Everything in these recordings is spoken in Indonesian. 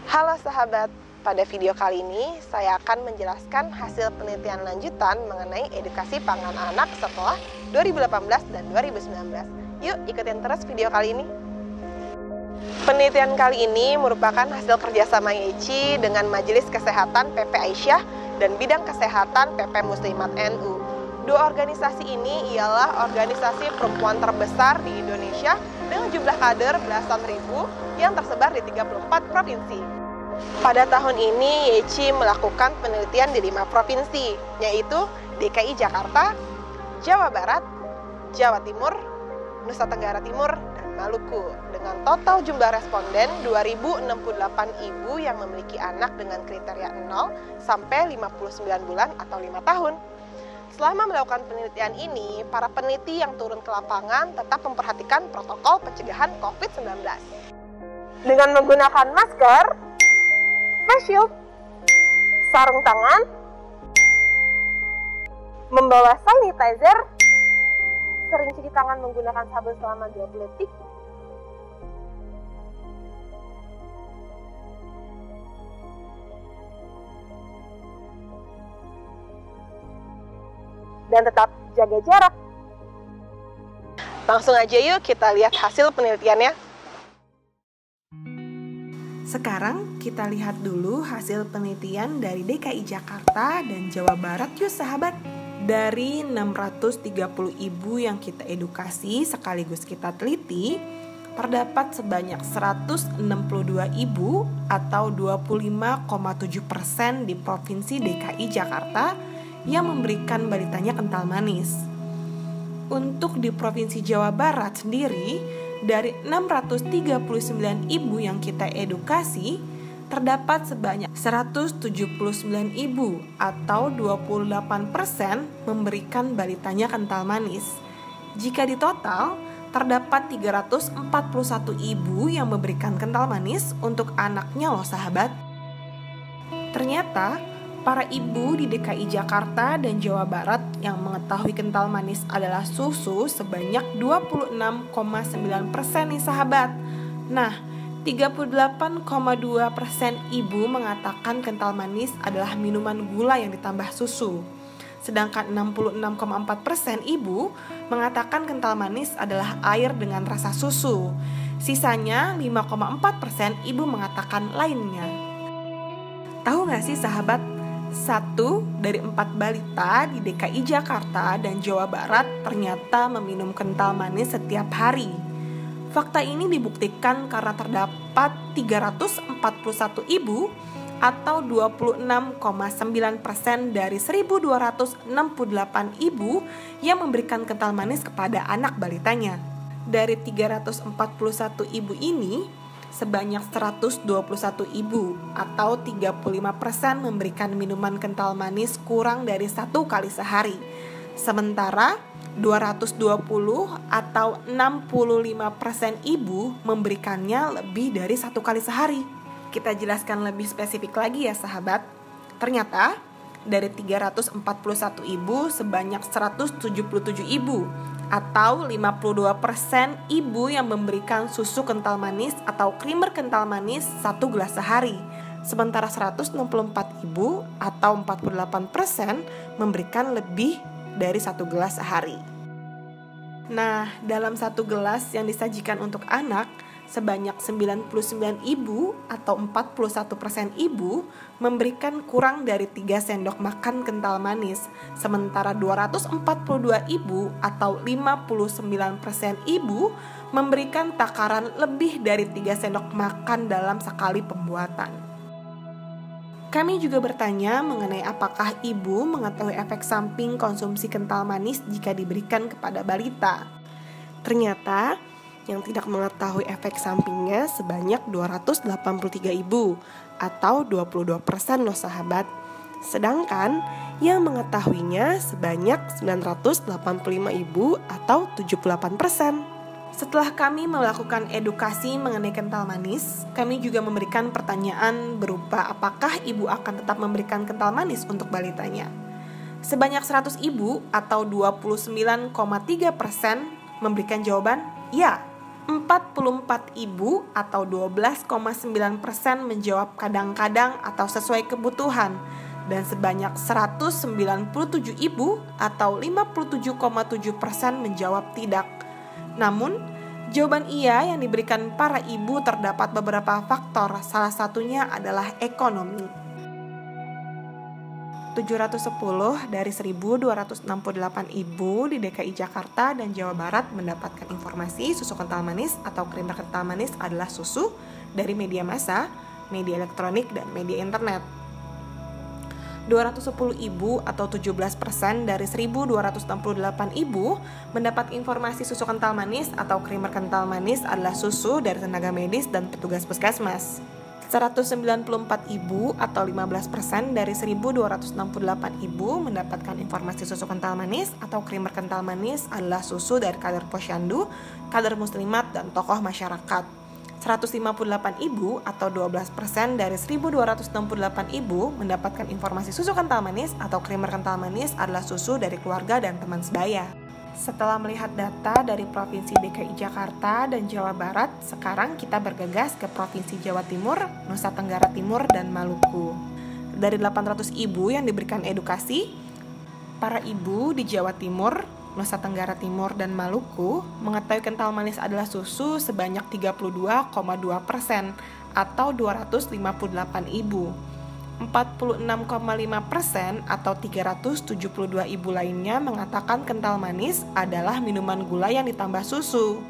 Halo sahabat, pada video kali ini saya akan menjelaskan hasil penelitian lanjutan mengenai edukasi pangan anak setelah 2018 dan 2019. Yuk ikutin terus video kali ini. Penelitian kali ini merupakan hasil kerjasama YECI dengan Majelis Kesehatan PP Aisyah dan Bidang Kesehatan PP Muslimat NU. Dua organisasi ini ialah organisasi perempuan terbesar di Indonesia dengan jumlah kader belasan ribu yang tersebar di 34 provinsi. Pada tahun ini, YECI melakukan penelitian di 5 provinsi, yaitu DKI Jakarta, Jawa Barat, Jawa Timur, Nusa Tenggara Timur, dan Maluku. Dengan total jumlah responden 2.068 ibu yang memiliki anak dengan kriteria 0 sampai 59 bulan atau 5 tahun. Selama melakukan penelitian ini, para peneliti yang turun ke lapangan tetap memperhatikan protokol pencegahan COVID-19. Dengan menggunakan masker, face shield, sarung tangan, membawa sanitizer, sering cuci tangan menggunakan sabun selama 20 detik, dan tetap jaga jarak. Langsung aja yuk kita lihat hasil penelitiannya. Sekarang kita lihat dulu hasil penelitian dari DKI Jakarta dan Jawa Barat yuk sahabat. Dari 630 ibu yang kita edukasi sekaligus kita teliti, terdapat sebanyak 162 ibu atau 25,7% di Provinsi DKI Jakarta yang memberikan balitanya kental manis. Untuk di Provinsi Jawa Barat sendiri, dari 639 ibu yang kita edukasi, terdapat sebanyak 179 ibu atau 28% memberikan balitanya kental manis. Jika di total, terdapat 341 ibu yang memberikan kental manis untuk anaknya loh sahabat. Ternyata, para ibu di DKI Jakarta dan Jawa Barat yang mengetahui kental manis adalah susu sebanyak 26,9% nih sahabat. Nah, 38,2% ibu mengatakan kental manis adalah minuman gula yang ditambah susu. Sedangkan 66,4% ibu mengatakan kental manis adalah air dengan rasa susu. Sisanya 5,4% ibu mengatakan lainnya. Tahu gak sih sahabat? 1 dari 4 balita di DKI Jakarta dan Jawa Barat ternyata meminum kental manis setiap hari. Fakta ini dibuktikan karena terdapat 341 ibu atau 26,9% dari 1.268 ibu yang memberikan kental manis kepada anak balitanya. Dari 341 ibu ini, sebanyak 121 ibu atau 35% memberikan minuman kental manis kurang dari 1 kali sehari. Sementara 220 atau 65% ibu memberikannya lebih dari 1 kali sehari. Kita jelaskan lebih spesifik lagi ya sahabat. Ternyata dari 341 ibu sebanyak 177 ibu atau 52% ibu yang memberikan susu kental manis atau creamer kental manis 1 gelas sehari. Sementara 164 ibu atau 48% memberikan lebih dari 1 gelas sehari. Nah, dalam 1 gelas yang disajikan untuk anak, sebanyak 99 ibu atau 41% ibu memberikan kurang dari 3 sendok makan kental manis. Sementara 242 ibu atau 59% ibu memberikan takaran lebih dari 3 sendok makan dalam sekali pembuatan. Kami juga bertanya mengenai apakah ibu mengetahui efek samping konsumsi kental manis jika diberikan kepada balita. Ternyata yang tidak mengetahui efek sampingnya sebanyak 283 ibu atau 22% loh sahabat. Sedangkan yang mengetahuinya sebanyak 985 ibu atau 78%. Setelah kami melakukan edukasi mengenai kental manis, kami juga memberikan pertanyaan berupa apakah ibu akan tetap memberikan kental manis untuk balitanya. Sebanyak 100 ibu atau 29,3% memberikan jawaban ya, 44 ibu atau 12,9% menjawab kadang-kadang atau sesuai kebutuhan, dan sebanyak 197 ibu atau 57,7% menjawab tidak. Namun, jawaban iya yang diberikan para ibu terdapat beberapa faktor, salah satunya adalah ekonomi. 710 dari 1.268 ibu di DKI Jakarta dan Jawa Barat mendapatkan informasi susu kental manis atau krimer kental manis adalah susu dari media massa, media elektronik, dan media internet. 210 ibu atau 17% dari 1.268 ibu mendapat informasi susu kental manis atau krimer kental manis adalah susu dari tenaga medis dan petugas puskesmas. 194 ibu atau 15% dari 1.268 ibu mendapatkan informasi susu kental manis atau krimer kental manis adalah susu dari kader posyandu, kader muslimat, dan tokoh masyarakat. 158 ibu atau 12% dari 1.268 ibu mendapatkan informasi susu kental manis atau krimer kental manis adalah susu dari keluarga dan teman sebaya. Setelah melihat data dari Provinsi DKI Jakarta dan Jawa Barat, sekarang kita bergegas ke Provinsi Jawa Timur, Nusa Tenggara Timur, dan Maluku. Dari 800 ibu yang diberikan edukasi, para ibu di Jawa Timur, Nusa Tenggara Timur, dan Maluku mengetahui kental manis adalah susu sebanyak 32,2% atau 258 ibu. 46,5% atau 372 ibu lainnya mengatakan kental manis adalah minuman gula yang ditambah susu.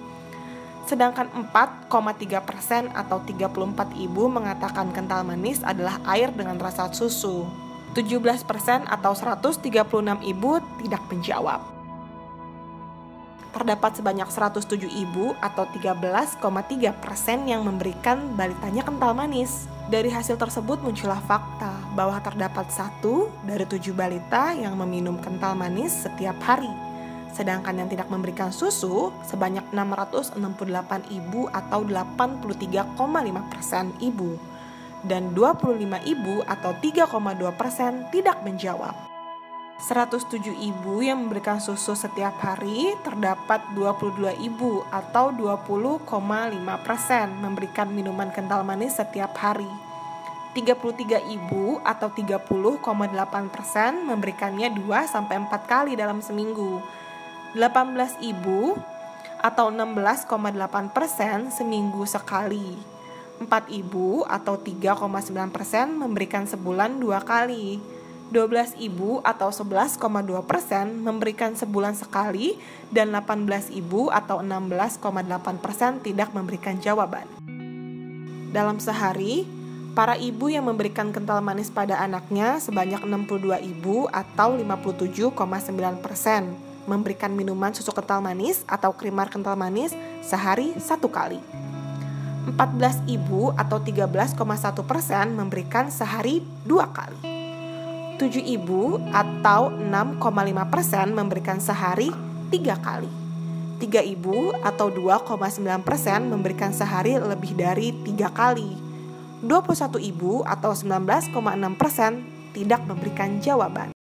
Sedangkan 4,3% atau 34 ibu mengatakan kental manis adalah air dengan rasa susu. 17% atau 136 ibu tidak menjawab. Terdapat sebanyak 107 ibu atau 13,3% yang memberikan balitanya kental manis. Dari hasil tersebut muncullah fakta bahwa terdapat 1 dari 7 balita yang meminum kental manis setiap hari. Sedangkan yang tidak memberikan susu sebanyak 668 ibu atau 83,5% ibu. Dan 25 ibu atau 3,2% tidak menjawab. 107 ibu yang memberikan susu setiap hari, terdapat 22 ibu atau 20,5% memberikan minuman kental manis setiap hari. 33 ibu atau 30,8% memberikannya 2-4 kali dalam seminggu. 18 ibu atau 16,8% seminggu sekali. 4 ibu atau 3,9% memberikan sebulan 2 kali. 12 ibu atau 11,2% memberikan sebulan sekali, dan 18 ibu atau 16,8% tidak memberikan jawaban. Dalam sehari, para ibu yang memberikan kental manis pada anaknya sebanyak 62 ibu atau 57,9% memberikan minuman susu kental manis atau krimer kental manis sehari 1 kali. 14 ibu atau 13,1% memberikan sehari 2 kali. 7 ibu atau 6,5% memberikan sehari 3 kali. 3 ibu atau 2,9% memberikan sehari lebih dari 3 kali. 21 ibu atau 19,6% tidak memberikan jawaban.